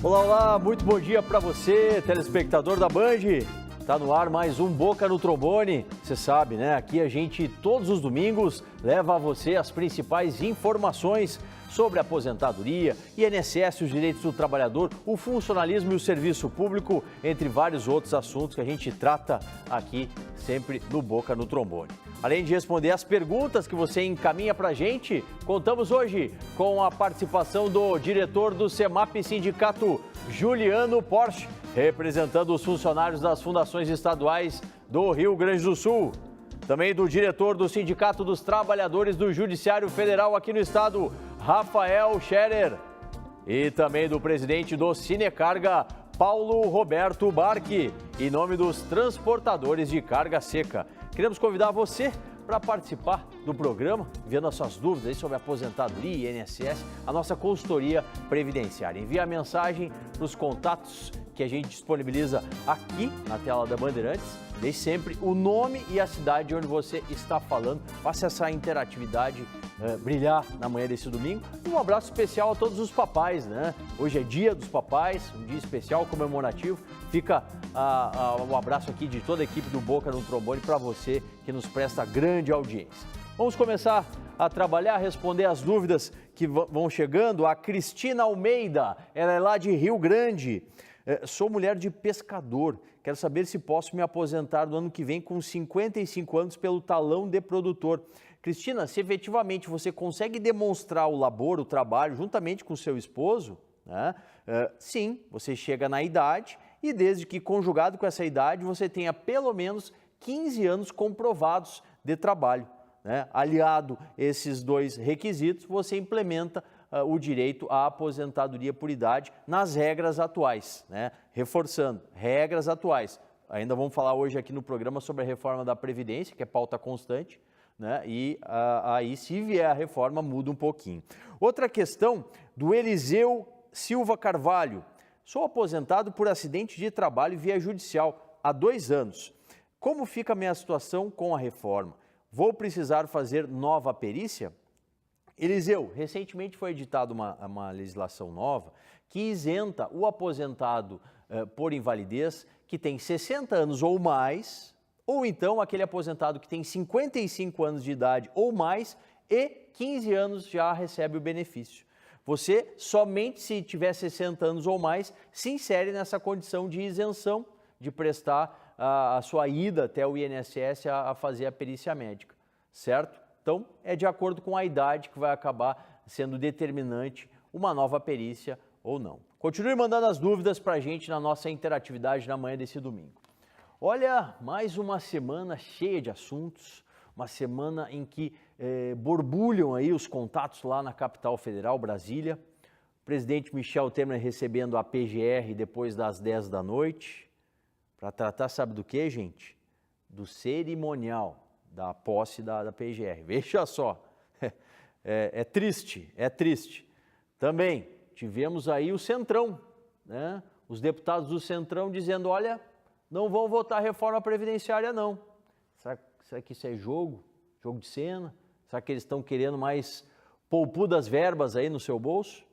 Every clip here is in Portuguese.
Olá, olá, muito bom dia para você, telespectador da Band. Tá no ar mais um Boca no Trombone. Você sabe, né? Aqui a gente, todos os domingos, leva a você as principais informações sobre aposentadoria, INSS, os direitos do trabalhador, o funcionalismo e o serviço público, entre vários outros assuntos que a gente trata aqui sempre no Boca no Trombone. Além de responder as perguntas que você encaminha para a gente, contamos hoje com a participação do diretor do CEMAP Sindicato, Juliano Porsche, representando os funcionários das fundações estaduais do Rio Grande do Sul. Também do diretor do Sindicato dos Trabalhadores do Judiciário Federal aqui no estado, Rafael Scherer. E também do presidente do Cinecarga, Paulo Roberto Barque, em nome dos transportadores de carga seca. Queremos convidar você para participar do programa, enviando as suas dúvidas aí sobre aposentadoria, INSS, a nossa consultoria previdenciária. Envie a mensagem para os contatos que a gente disponibiliza aqui na tela da Bandeirantes. Deixe sempre o nome e a cidade onde você está falando. Faça essa interatividade brilhar na manhã desse domingo. E um abraço especial a todos os papais, né? Hoje é dia dos papais, um dia especial, comemorativo. Fica um abraço aqui de toda a equipe do Boca no Trombone para você que nos presta grande audiência. Vamos começar a trabalhar, responder as dúvidas que vão chegando. A Cristina Almeida, ela é lá de Rio Grande. Sou mulher de pescador. Quero saber se posso me aposentar no ano que vem com 55 anos pelo talão de produtor. Cristina, se efetivamente você consegue demonstrar o labor, o trabalho, juntamente com o seu esposo, né? Sim, você chega na idade e desde que conjugado com essa idade você tenha pelo menos 15 anos comprovados de trabalho, né? Aliado esses dois requisitos, você implementa o direito à aposentadoria por idade nas regras atuais, né? Reforçando, regras atuais. Ainda vamos falar hoje aqui no programa sobre a reforma da Previdência, que é pauta constante, né? E aí, se vier a reforma, muda um pouquinho. Outra questão do Eliseu Silva Carvalho. Sou aposentado por acidente de trabalho via judicial há 2 anos. Como fica a minha situação com a reforma? Vou precisar fazer nova perícia? Eliseu, recentemente foi editada uma legislação nova que isenta o aposentado por invalidez que tem 60 anos ou mais, ou então aquele aposentado que tem 55 anos de idade ou mais e 15 anos já recebe o benefício. Você, somente se tiver 60 anos ou mais, se insere nessa condição de isenção de prestar a sua ida até o INSS a fazer a perícia médica, certo? Então, é de acordo com a idade que vai acabar sendo determinante uma nova perícia ou não. Continue mandando as dúvidas para a gente na nossa interatividade na manhã desse domingo. Olha, mais uma semana cheia de assuntos, uma semana em que borbulham aí os contatos lá na capital federal, Brasília. O presidente Michel Temer recebendo a PGR depois das 10 da noite, para tratar, sabe do que, gente? Do cerimonial da posse da PGR. Veja só, é triste, é triste. Também tivemos aí o Centrão, né? Os deputados do Centrão dizendo, olha, não vão votar a reforma previdenciária não. Será que isso é jogo de cena? Será que eles estão querendo mais poupudas verbas aí no seu bolso?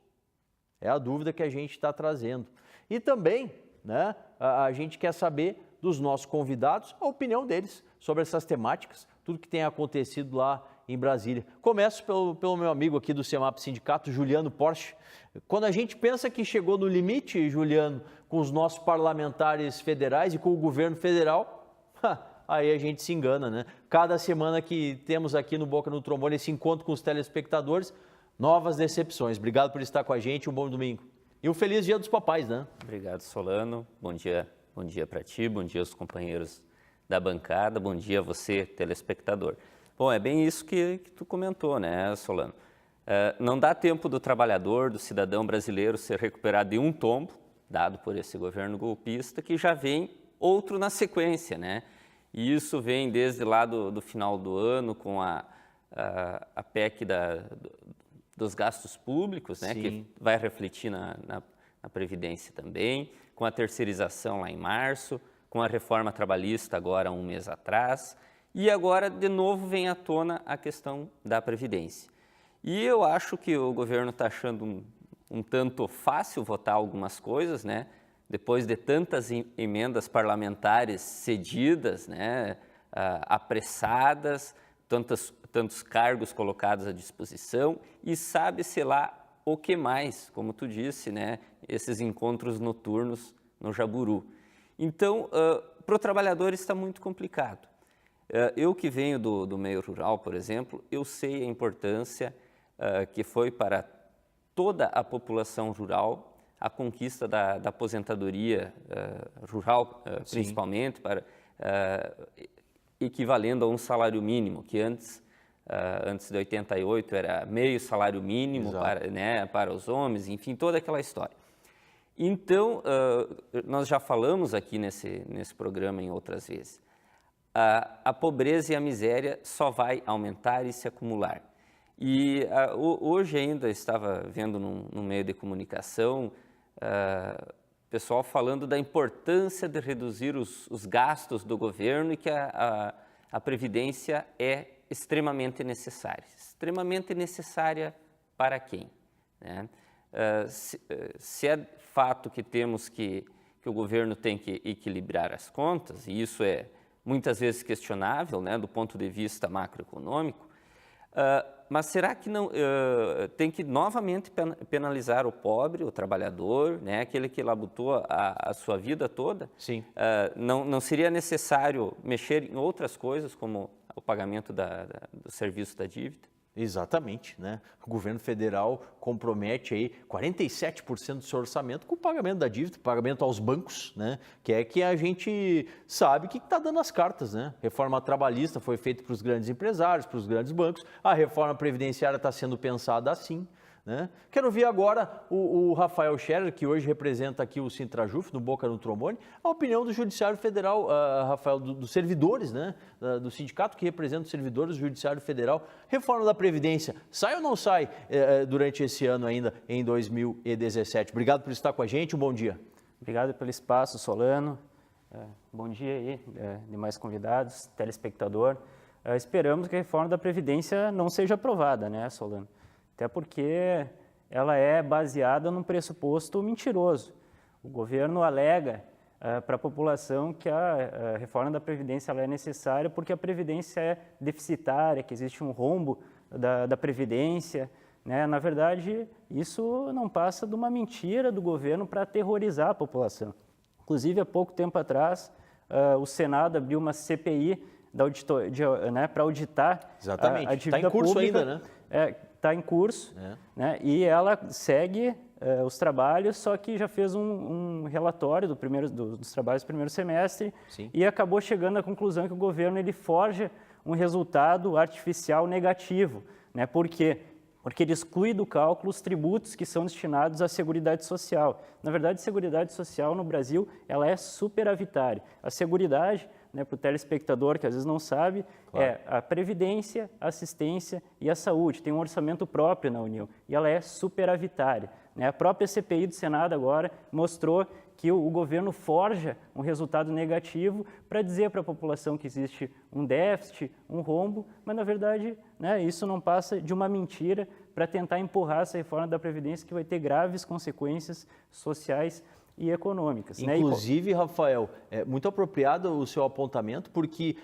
É a dúvida que a gente está trazendo. E também, né, a gente quer saber dos nossos convidados a opinião deles sobre essas temáticas, tudo que tem acontecido lá em Brasília. Começo pelo meu amigo aqui do CEMAP Sindicato, Juliano Porsche. Quando a gente pensa que chegou no limite, Juliano, com os nossos parlamentares federais e com o governo federal, aí a gente se engana, né? Cada semana que temos aqui no Boca no Trombone esse encontro com os telespectadores, novas decepções. Obrigado por estar com a gente, um bom domingo. E um feliz Dia dos Papais, né? Obrigado, Solano. Bom dia para ti, bom dia aos companheiros da bancada, bom dia a você, telespectador. Bom, é bem isso que tu comentou, né, Solano? Não dá tempo do trabalhador, do cidadão brasileiro ser recuperado de um tombo, dado por esse governo golpista, que já vem outro na sequência, né? E isso vem desde lá do final do ano, com a PEC dos gastos públicos, né? Que vai refletir na Previdência também, com a terceirização lá em março, com a reforma trabalhista agora 1 mês atrás, e agora de novo vem à tona a questão da Previdência. E eu acho que o governo está achando um tanto fácil votar algumas coisas, né? Depois de tantas emendas parlamentares cedidas, né? Apressadas, tantos cargos colocados à disposição e sabe-se lá o que mais, como tu disse, né? Esses encontros noturnos no Jaburu. Então, para o trabalhador está muito complicado. Eu que venho do meio rural, por exemplo, eu sei a importância que foi para toda a população rural a conquista da aposentadoria rural, principalmente, equivalendo a um salário mínimo, que antes de 88 era meio salário mínimo para os homens, enfim, toda aquela história. Então, nós já falamos aqui nesse programa em outras vezes, a pobreza e a miséria só vai aumentar e se acumular. E hoje ainda estava vendo num meio de comunicação, pessoal falando da importância de reduzir os gastos do governo e que a Previdência é extremamente necessária. Extremamente necessária para quem? Né? Se é fato que temos que o governo tem que equilibrar as contas, e isso é muitas vezes questionável, né, do ponto de vista macroeconômico, mas será que não tem que novamente penalizar o pobre, o trabalhador, né, aquele que labutou a sua vida toda? Sim. Não seria necessário mexer em outras coisas, como o pagamento do serviço da dívida? Exatamente, né? O governo federal compromete aí 47% do seu orçamento com o pagamento da dívida, pagamento aos bancos, né? Que é que a gente sabe que está dando as cartas, né? Reforma trabalhista foi feita para os grandes empresários, para os grandes bancos, a reforma previdenciária está sendo pensada assim, né? Quero ouvir agora o Rafael Scherer, que hoje representa aqui o Sintrajuf, no Boca no Trombone, a opinião do Judiciário Federal, Rafael, dos servidores, né? Do sindicato que representa os servidores do Judiciário Federal. Reforma da Previdência, sai ou não sai durante esse ano ainda, em 2017? Obrigado por estar com a gente, um bom dia. Obrigado pelo espaço, Solano. Bom dia aí, demais convidados, telespectador. Esperamos que a reforma da Previdência não seja aprovada, né, Solano? Até porque ela é baseada num pressuposto mentiroso. O governo alega para a população que a reforma da Previdência ela é necessária porque a Previdência é deficitária, que existe um rombo da Previdência, né? Na verdade, isso não passa de uma mentira do governo para aterrorizar a população. Inclusive, há pouco tempo atrás, o Senado abriu uma CPI para auditar a dívida pública. Está em curso ainda, né? Está em curso, né? E ela segue os trabalhos, só que já fez um relatório dos trabalhos do primeiro semestre. Sim. E acabou chegando à conclusão que o governo ele forja um resultado artificial negativo, né? Por quê? Porque ele exclui do cálculo os tributos que são destinados à Seguridade Social. Na verdade, a Seguridade Social no Brasil ela é superavitária. A Seguridade, né, para o telespectador que às vezes não sabe, claro, é a Previdência, a Assistência e a Saúde. Tem um orçamento próprio na União e ela é superavitária, né? A própria CPI do Senado agora mostrou que o governo forja um resultado negativo para dizer para a população que existe um déficit, um rombo, mas na verdade, né, isso não passa de uma mentira para tentar empurrar essa reforma da Previdência que vai ter graves consequências sociais e econômicas. Inclusive, né? Rafael, é muito apropriado o seu apontamento, porque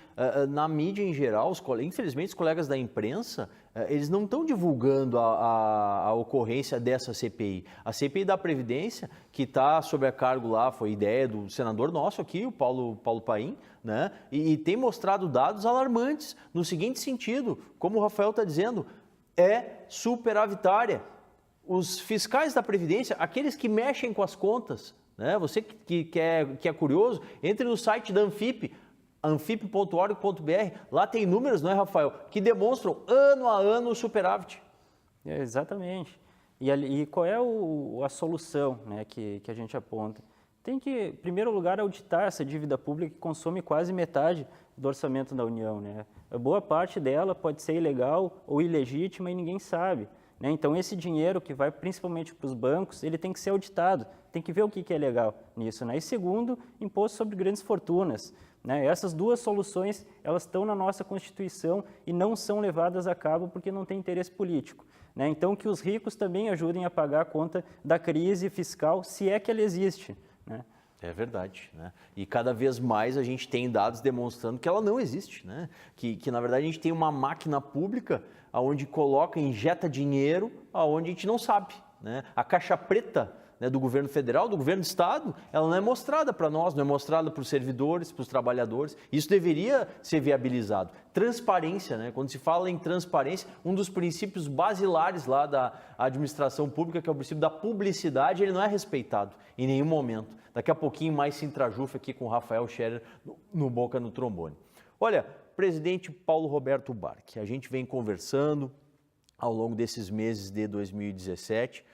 na mídia em geral, infelizmente os colegas da imprensa, eles não estão divulgando a ocorrência dessa CPI. A CPI da Previdência, que está sob a cargo lá, foi ideia do senador nosso aqui, o Paulo Paim, né? E tem mostrado dados alarmantes, no seguinte sentido, como o Rafael está dizendo, é superavitária. Os fiscais da Previdência, aqueles que mexem com as contas, né? Você que é curioso, entre no site da Anfip, anfip.org.br, lá tem números, não é, Rafael, que demonstram ano a ano o superávit. Exatamente. E qual é a solução, né, que a gente aponta? Tem que, em primeiro lugar, auditar essa dívida pública que consome quase metade do orçamento da União, né? A boa parte dela pode ser ilegal ou ilegítima e ninguém sabe, né? Então, esse dinheiro que vai principalmente para os bancos, ele tem que ser auditado, tem que ver o que é legal nisso, né? E segundo, imposto sobre grandes fortunas. né? Essas duas soluções, elas estão na nossa Constituição e não são levadas a cabo porque não tem interesse político, né? Então, que os ricos também ajudem a pagar a conta da crise fiscal, se é que ela existe, né? É verdade, né? E cada vez mais a gente tem dados demonstrando que ela não existe, né? Que na verdade a gente tem uma máquina pública onde coloca, injeta dinheiro aonde a gente não sabe, né? A caixa preta, né, do governo federal, do governo do estado, ela não é mostrada para nós, não é mostrada para os servidores, para os trabalhadores. Isso deveria ser viabilizado. Transparência, né? Quando se fala em transparência, um dos princípios basilares lá da administração pública, que é o princípio da publicidade, ele não é respeitado em nenhum momento. Daqui a pouquinho mais se intrajufa aqui com o Rafael Scherer no Boca no Trombone. Olha, presidente Paulo Roberto Barck, a gente vem conversando ao longo desses meses de 2017,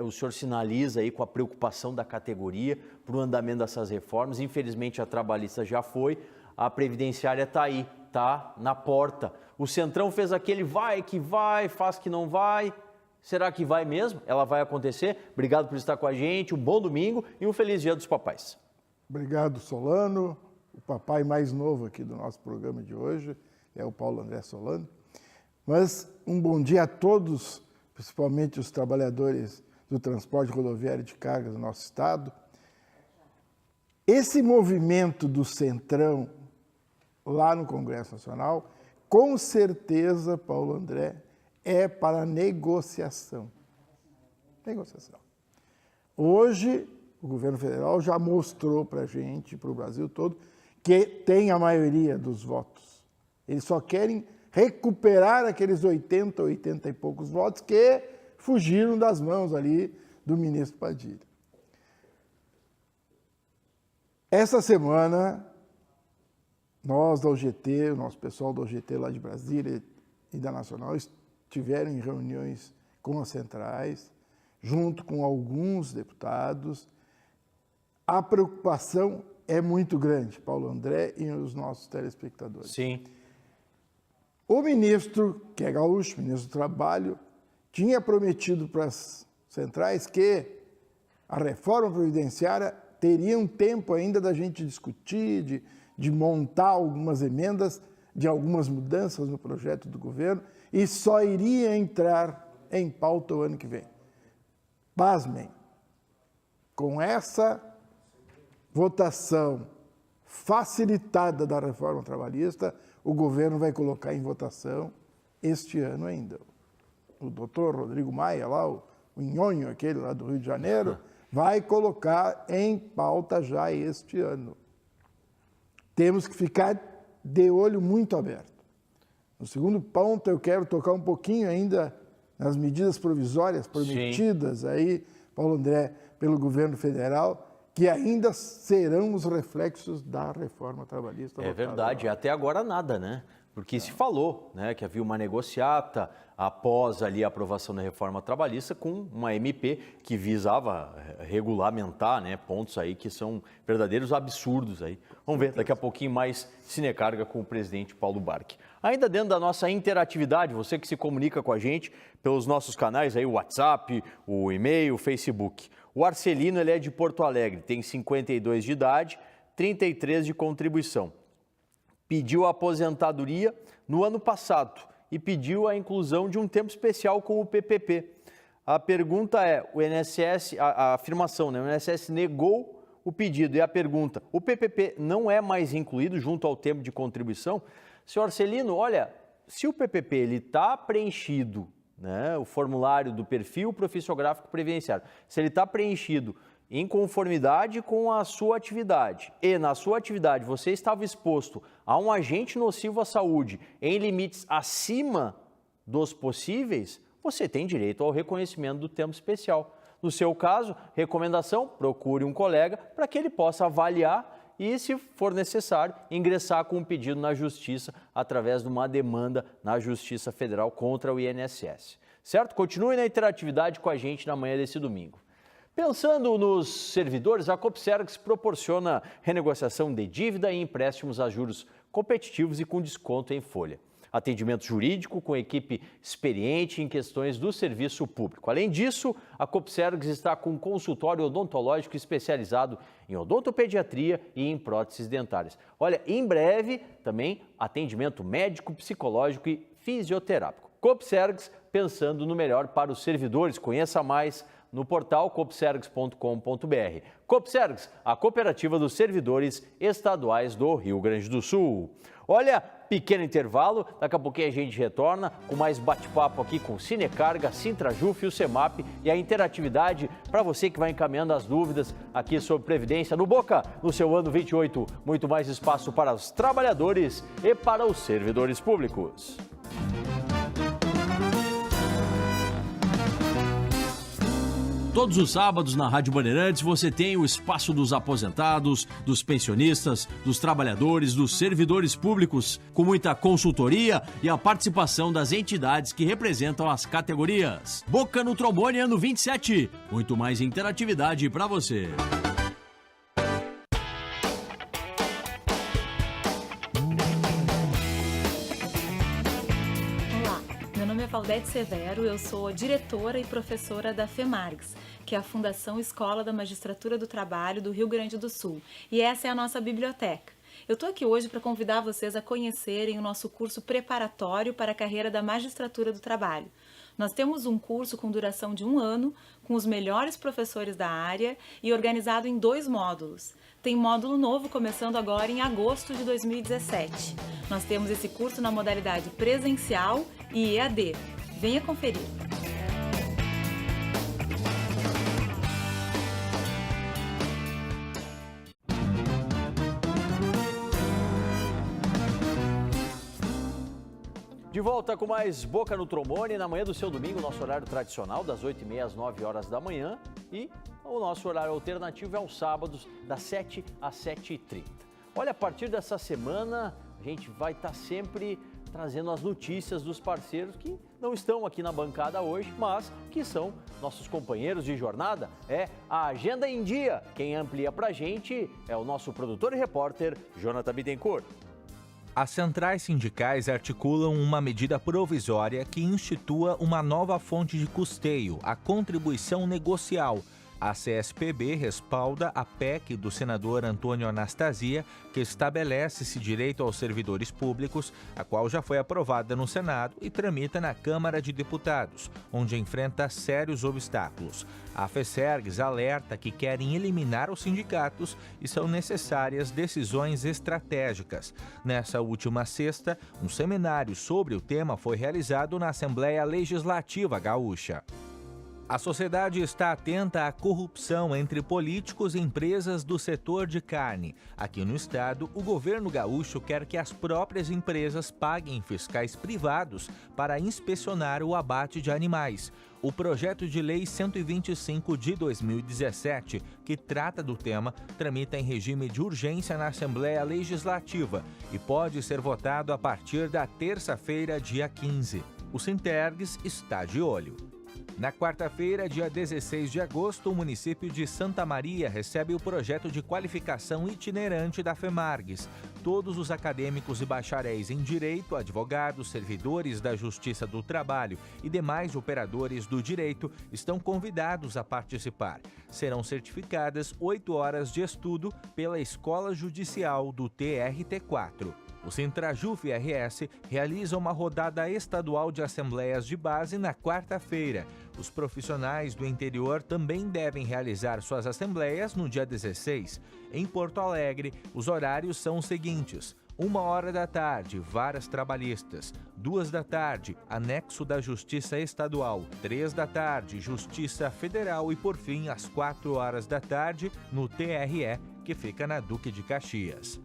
o senhor sinaliza aí com a preocupação da categoria para o andamento dessas reformas. Infelizmente a trabalhista já foi, a previdenciária está aí, está na porta. O Centrão fez aquele vai que vai, faz que não vai. Será que vai mesmo? Ela vai acontecer? Obrigado por estar com a gente, um bom domingo e um feliz Dia dos Papais. Obrigado, Solano. O papai mais novo aqui do nosso programa de hoje é o Paulo André Solano. Mas um bom dia a todos, principalmente os trabalhadores do transporte rodoviário de carga do nosso estado. Esse movimento do Centrão lá no Congresso Nacional, com certeza, Paulo André, é para negociação. Negociação. Hoje, o governo federal já mostrou para a gente, para o Brasil todo, que tem a maioria dos votos. Eles só querem recuperar aqueles 80 e poucos votos que fugiram das mãos ali do ministro Padilha. Essa semana, nós da UGT, o nosso pessoal da UGT lá de Brasília e da Nacional, estiveram em reuniões com as centrais, junto com alguns deputados. A preocupação é muito grande, Paulo André e os nossos telespectadores. Sim. O ministro, que é gaúcho, ministro do Trabalho, tinha prometido para as centrais que a reforma previdenciária teria um tempo ainda da gente discutir, de montar algumas emendas, de algumas mudanças no projeto do governo, e só iria entrar em pauta o ano que vem. Pasmem, com essa votação facilitada da reforma trabalhista, o governo vai colocar em votação este ano ainda. O doutor Rodrigo Maia, lá, o nhonho aquele lá do Rio de Janeiro, vai colocar em pauta já este ano. Temos que ficar de olho muito aberto. No segundo ponto, eu quero tocar um pouquinho ainda nas medidas provisórias prometidas aí, Paulo André, pelo governo federal, que ainda serão os reflexos da reforma trabalhista. É verdade, até agora nada, né? Porque se falou, né, que havia uma negociata após ali a aprovação da reforma trabalhista com uma MP que visava regulamentar, né, pontos aí que são verdadeiros absurdos aí. Vamos ver daqui a pouquinho mais Cinecarga com o presidente Paulo Barck. Ainda dentro da nossa interatividade, você que se comunica com a gente pelos nossos canais aí, o WhatsApp, o e-mail, o Facebook. O Arcelino, ele é de Porto Alegre, tem 52 de idade, 33 de contribuição. Pediu a aposentadoria no ano passado e pediu a inclusão de um tempo especial com o PPP. A pergunta é, o INSS, a afirmação, né? O INSS negou o pedido e a pergunta, o PPP não é mais incluído junto ao tempo de contribuição? Senhor Arcelino, olha, se o PPP está preenchido, né, o formulário do perfil profissiográfico previdenciário, se ele está preenchido em conformidade com a sua atividade e na sua atividade você estava exposto a um agente nocivo à saúde em limites acima dos possíveis, você tem direito ao reconhecimento do tempo especial. No seu caso, recomendação, procure um colega para que ele possa avaliar e, se for necessário, ingressar com um pedido na Justiça através de uma demanda na Justiça Federal contra o INSS. Certo? Continue na interatividade com a gente na manhã desse domingo. Pensando nos servidores, a Copsergs proporciona renegociação de dívida e empréstimos a juros competitivos e com desconto em folha. Atendimento jurídico com equipe experiente em questões do serviço público. Além disso, a Copsergs está com um consultório odontológico especializado em odontopediatria e em próteses dentárias. Olha, em breve também atendimento médico, psicológico e fisioterápico. Copsergs, pensando no melhor para os servidores. Conheça mais no portal copsergs.com.br. Copsergs, a cooperativa dos servidores estaduais do Rio Grande do Sul. Olha, pequeno intervalo, daqui a pouquinho a gente retorna com mais bate-papo aqui com Cinecarga, Sintrajuf, o CEMAP e a interatividade para você que vai encaminhando as dúvidas aqui sobre Previdência no Boca, no seu ano 28. Muito mais espaço para os trabalhadores e para os servidores públicos. Todos os sábados na Rádio Bandeirantes você tem o espaço dos aposentados, dos pensionistas, dos trabalhadores, dos servidores públicos, com muita consultoria e a participação das entidades que representam as categorias. Boca no Trombone ano 27. Muito mais interatividade para você. Valdete Severo, eu sou diretora e professora da FEMARGS, que é a Fundação Escola da Magistratura do Trabalho do Rio Grande do Sul. E essa é a nossa biblioteca. Eu estou aqui hoje para convidar vocês a conhecerem o nosso curso preparatório para a carreira da Magistratura do Trabalho. Nós temos um curso com duração de 1 ano, com os melhores professores da área e organizado em 2 módulos. Tem módulo novo começando agora em agosto de 2017. Nós temos esse curso na modalidade presencial e EAD. Venha conferir. De volta com mais Boca no Trombone, na manhã do seu domingo, nosso horário tradicional, das 8h30 às 9 horas da manhã. E o nosso horário alternativo é aos sábados, das 7 às 7h30. Olha, a partir dessa semana, a gente vai estar sempre trazendo as notícias dos parceiros que não estão aqui na bancada hoje, mas que são nossos companheiros de jornada. É a Agenda em Dia. Quem amplia pra gente é o nosso produtor e repórter, Jonathan Bittencourt. As centrais sindicais articulam uma medida provisória que institua uma nova fonte de custeio, a contribuição negocial. A CSPB respalda a PEC do senador Antônio Anastasia, que estabelece esse direito aos servidores públicos, a qual já foi aprovada no Senado e tramita na Câmara de Deputados, onde enfrenta sérios obstáculos. A FESERGS alerta que querem eliminar os sindicatos e são necessárias decisões estratégicas. Nessa última sexta, um seminário sobre o tema foi realizado na Assembleia Legislativa Gaúcha. A sociedade está atenta à corrupção entre políticos e empresas do setor de carne. Aqui no estado, o governo gaúcho quer que as próprias empresas paguem fiscais privados para inspecionar o abate de animais. O projeto de lei 125 de 2017, que trata do tema, tramita em regime de urgência na Assembleia Legislativa e pode ser votado a partir da terça-feira, dia 15. O Sintergs está de olho. Na quarta-feira, dia 16 de agosto, o município de Santa Maria recebe o projeto de qualificação itinerante da FEMARGS. Todos os acadêmicos e bacharéis em Direito, advogados, servidores da Justiça do Trabalho e demais operadores do direito estão convidados a participar. Serão certificadas 8 horas de estudo pela Escola Judicial do TRT4. O Sintrajuf RS realiza uma rodada estadual de assembleias de base na quarta-feira. Os profissionais do interior também devem realizar suas assembleias no dia 16. Em Porto Alegre, os horários são os seguintes: 1h da tarde, varas trabalhistas; 2 da tarde, anexo da Justiça Estadual; 3 da tarde, Justiça Federal e, por fim, às 4 horas da tarde, no TRE, que fica na Duque de Caxias.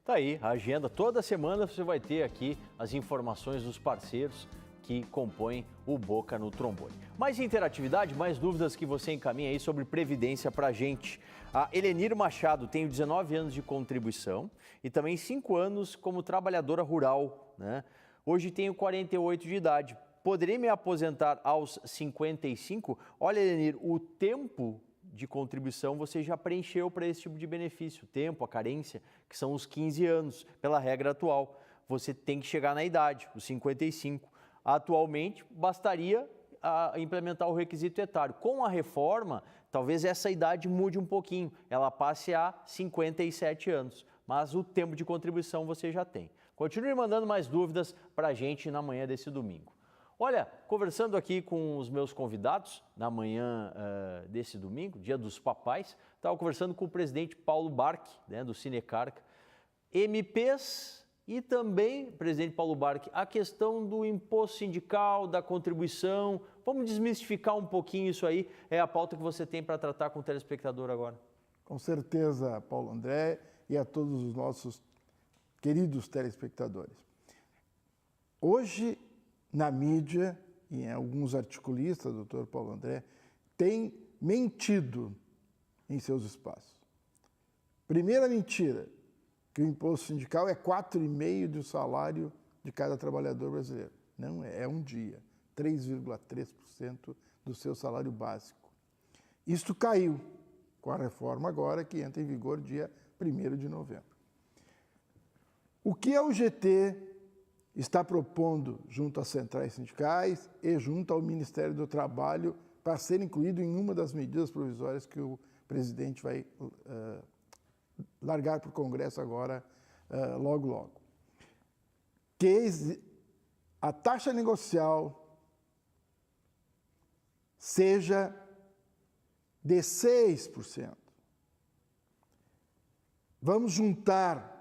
Tá aí a agenda. Toda semana você vai ter aqui as informações dos parceiros que compõem o Boca no Trombone. Mais interatividade, mais dúvidas que você encaminha aí sobre Previdência pra gente. A Helenir Machado tem 19 anos de contribuição e também 5 anos como trabalhadora rural, né? Hoje tenho 48 de idade. Poderei me aposentar aos 55? Olha, Helenir, o tempo de contribuição você já preencheu para esse tipo de benefício. O tempo, a carência, que são os 15 anos, pela regra atual. você tem que chegar na idade, os 55. Atualmente, bastaria implementar o requisito etário. Com a reforma, talvez essa idade mude um pouquinho, ela passe a 57 anos, mas o tempo de contribuição você já tem. Continue mandando mais dúvidas para a gente na manhã desse domingo. Olha, conversando aqui com os meus convidados na manhã desse domingo, dia dos papais, estava conversando com o presidente Paulo Barck, né, do Sinecarga, MPs e também, presidente Paulo Barck, a questão do imposto sindical, da contribuição. Vamos desmistificar um pouquinho isso aí, é a pauta que você tem para tratar com o telespectador agora. Com certeza, Paulo André, e a todos os nossos queridos telespectadores. Hoje, na mídia, e em alguns articulistas, doutor Paulo André, tem mentido em seus espaços. Primeira mentira, que o imposto sindical é 4,5% do salário de cada trabalhador brasileiro. Não é, é um dia, 3,3% do seu salário básico. Isto caiu com a reforma agora, que entra em vigor dia 1º de novembro. O que a UGT está propondo junto às centrais sindicais e junto ao Ministério do Trabalho para ser incluído em uma das medidas provisórias que o presidente vai largar para o Congresso agora, logo, logo. Que a taxa negocial seja de 6%. Vamos juntar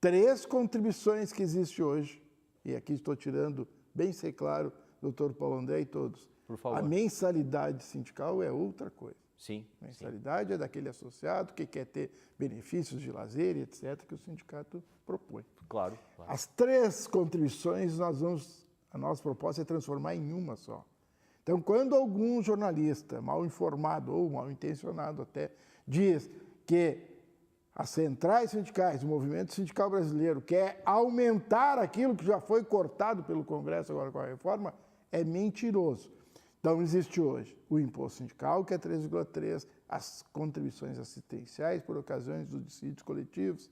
3 contribuições que existem hoje, e aqui estou tirando, bem ser claro, doutor Paulo André e todos. Por favor. A mensalidade sindical é outra coisa. Sim. A mensalidade é daquele associado que quer ter benefícios de lazer e etc., que o sindicato propõe. Claro. As 3 contribuições, a nossa proposta é transformar em uma só. Então, quando algum jornalista mal informado ou mal intencionado até diz que as centrais sindicais, o movimento sindical brasileiro quer aumentar aquilo que já foi cortado pelo Congresso agora com a reforma, é mentiroso. Então, existe hoje o imposto sindical, que é 3,3%, as contribuições assistenciais por ocasiões dos dissídios coletivos,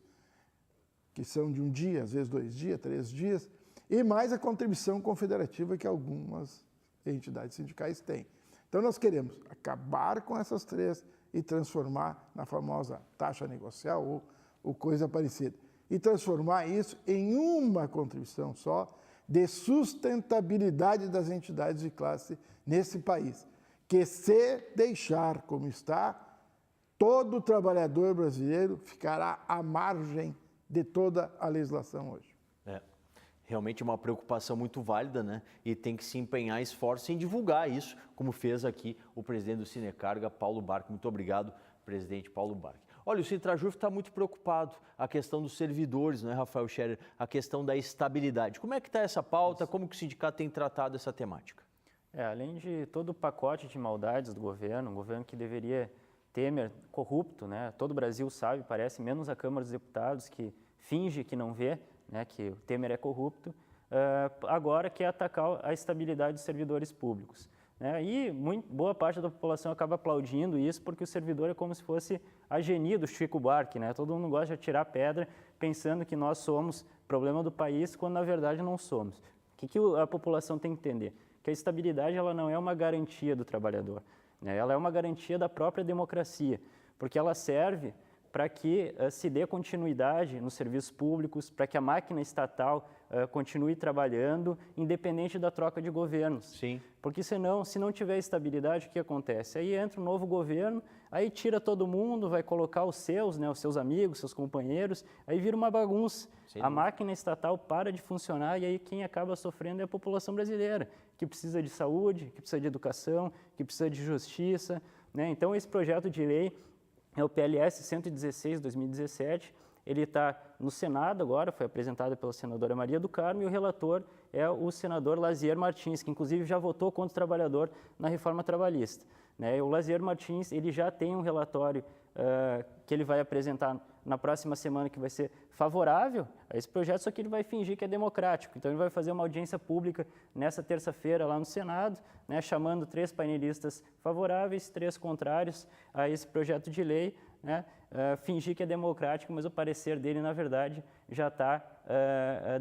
que são de um dia, às vezes 2 dias, 3 dias, e mais a contribuição confederativa que algumas entidades sindicais têm. Então, nós queremos acabar com essas 3 e transformar na famosa taxa negocial ou coisa parecida. E transformar isso em uma contribuição só de sustentabilidade das entidades de classe nesse país. Que se deixar como está, todo trabalhador brasileiro ficará à margem de toda a legislação hoje. Realmente é uma preocupação muito válida, né? E tem que se empenhar esforço em divulgar isso, como fez aqui o presidente do Sinecarga, Paulo Barck. Muito obrigado, presidente Paulo Barck. Olha, o Sintrajuf está muito preocupado, a questão dos servidores, né, Rafael Scherer? A questão da estabilidade. Como é que está essa pauta? Como que o sindicato tem tratado essa temática? Além de todo o pacote de maldades do governo, um governo que deveria Temer corrupto, né? Todo o Brasil sabe, parece, menos a Câmara dos Deputados, que finge que não vê, né, que o Temer é corrupto, agora quer atacar a estabilidade dos servidores públicos. Né? E boa parte da população acaba aplaudindo isso, porque o servidor é como se fosse a genia do Chico Buarque. Né? Todo mundo gosta de atirar pedra pensando que nós somos problema do país, quando na verdade não somos. O que a população tem que entender? Que a estabilidade ela não é uma garantia do trabalhador, né? Ela é uma garantia da própria democracia, porque ela serve para que se dê continuidade nos serviços públicos, para que a máquina estatal continue trabalhando, independente da troca de governos. Sim. Porque senão, se não tiver estabilidade, o que acontece? Aí entra um novo governo, aí tira todo mundo, vai colocar os seus, né, os seus amigos, seus companheiros, aí vira uma bagunça. A máquina estatal para de funcionar e aí quem acaba sofrendo é a população brasileira, que precisa de saúde, que precisa de educação, que precisa de justiça. Né? Então, esse projeto de lei é o PLS 116/2017, ele está no Senado agora, foi apresentado pela senadora Maria do Carmo, e o relator é o senador Lazier Martins, que inclusive já votou contra o trabalhador na reforma trabalhista. Né? O Lazier Martins ele já tem um relatório que ele vai apresentar na próxima semana, que vai ser favorável a esse projeto, só que ele vai fingir que é democrático. Então, ele vai fazer uma audiência pública nessa terça-feira lá no Senado, né, chamando 3 painelistas favoráveis, 3 contrários a esse projeto de lei, né, fingir que é democrático, mas o parecer dele, na verdade, já está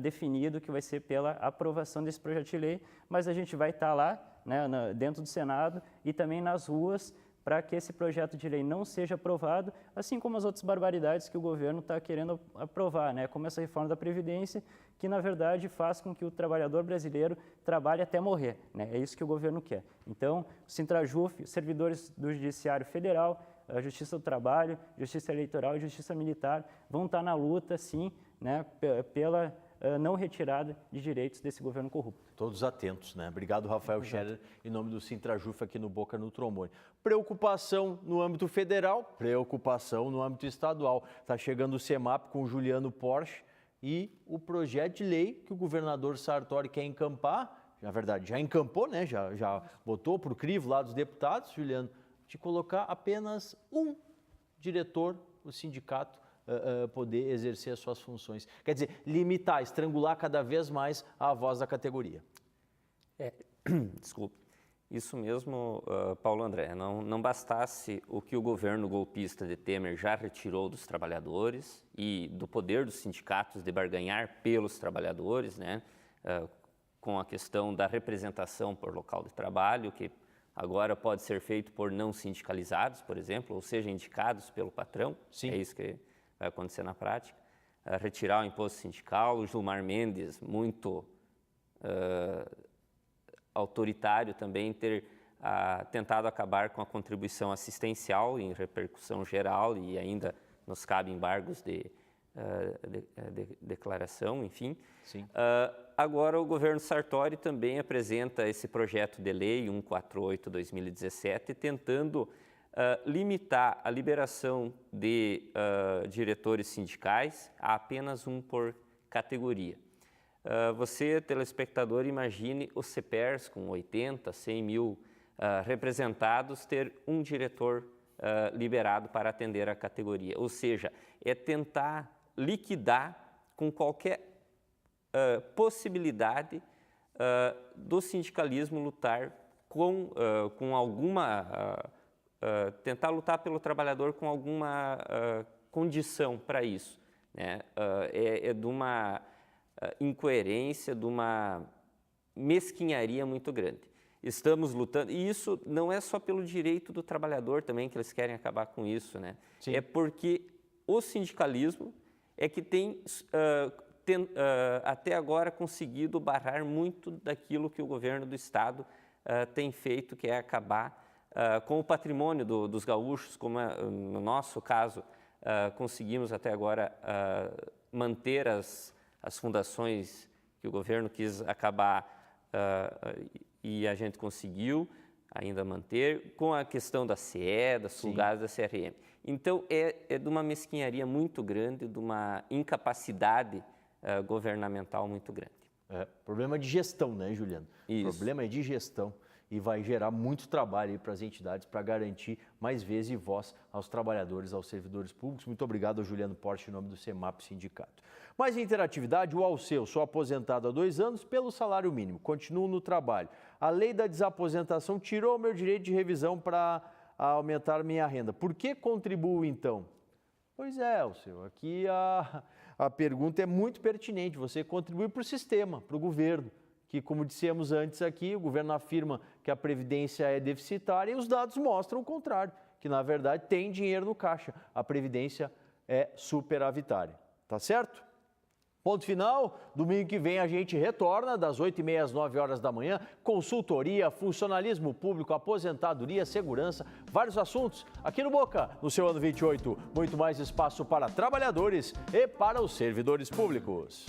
definido que vai ser pela aprovação desse projeto de lei, mas a gente vai estar lá, né, dentro do Senado e também nas ruas, para que esse projeto de lei não seja aprovado, assim como as outras barbaridades que o governo está querendo aprovar, né? Como essa reforma da Previdência, que na verdade faz com que o trabalhador brasileiro trabalhe até morrer, né? É isso que o governo quer. Então, o Sintrajuf, servidores do Judiciário Federal, a Justiça do Trabalho, Justiça Eleitoral e Justiça Militar vão estar na luta, sim, né, pela não retirada de direitos desse governo corrupto. Todos atentos, né? Obrigado, Rafael Scherer, em nome do Sintrajuf aqui no Boca no Trombone. Preocupação no âmbito federal, preocupação no âmbito estadual. Está chegando o CEMAP com o Juliano Porsche e o projeto de lei que o governador Sartori quer encampar, na verdade já encampou, né? Já botou para o crivo lá dos deputados, Juliano, de colocar apenas um diretor, o sindicato, poder exercer as suas funções. Quer dizer, limitar, estrangular cada vez mais a voz da categoria. Desculpe. Isso mesmo, Paulo André, não bastasse o que o governo golpista de Temer já retirou dos trabalhadores e do poder dos sindicatos de barganhar pelos trabalhadores, né, com a questão da representação por local de trabalho, que agora pode ser feito por não sindicalizados, por exemplo, ou seja, indicados pelo patrão. Sim. É isso que vai acontecer na prática. Retirar o imposto sindical, o Gilmar Mendes, muito autoritário também, ter tentado acabar com a contribuição assistencial em repercussão geral e ainda nos cabe embargos de declaração, enfim. Sim. Agora o governo Sartori também apresenta esse projeto de lei 148/2017, tentando limitar a liberação de diretores sindicais a apenas um por categoria. Você, telespectador, imagine os CEPERS com 80, 100 mil representados ter um diretor liberado para atender a categoria. Ou seja, é tentar liquidar com qualquer possibilidade do sindicalismo lutar com alguma... tentar lutar pelo trabalhador com alguma condição para isso, né? É de uma incoerência, de uma mesquinharia muito grande. Estamos lutando, e isso não é só pelo direito do trabalhador também que eles querem acabar com isso, né? Sim. É porque o sindicalismo é que tem até agora conseguido barrar muito daquilo que o governo do estado tem feito, que é acabar com o patrimônio dos gaúchos, como no nosso caso, conseguimos até agora manter as fundações que o governo quis acabar e a gente conseguiu ainda manter, com a questão da CE, da Sulgás, da CRM. Então, é de uma mesquinharia muito grande, de uma incapacidade governamental muito grande. Problema de gestão, né, Juliano? Isso. Problema é de gestão. E vai gerar muito trabalho para as entidades para garantir mais vez e voz aos trabalhadores, aos servidores públicos. Muito obrigado ao Juliano Porsche, em nome do CEMAP Sindicato. Mais interatividade, o Alceu, sou aposentado há 2 anos pelo salário mínimo, continuo no trabalho. A lei da desaposentação tirou o meu direito de revisão para aumentar minha renda. Por que contribuo então? Pois é, Alceu, aqui a pergunta é muito pertinente. Você contribui para o sistema, para o governo, que, como dissemos antes aqui, o governo afirma que a Previdência é deficitária e os dados mostram o contrário, que na verdade tem dinheiro no caixa, a Previdência é superavitária. Tá certo? Ponto final, domingo que vem a gente retorna das 8h30 às 9 horas da manhã, consultoria, funcionalismo público, aposentadoria, segurança, vários assuntos aqui no Boca, no seu ano 28, muito mais espaço para trabalhadores e para os servidores públicos.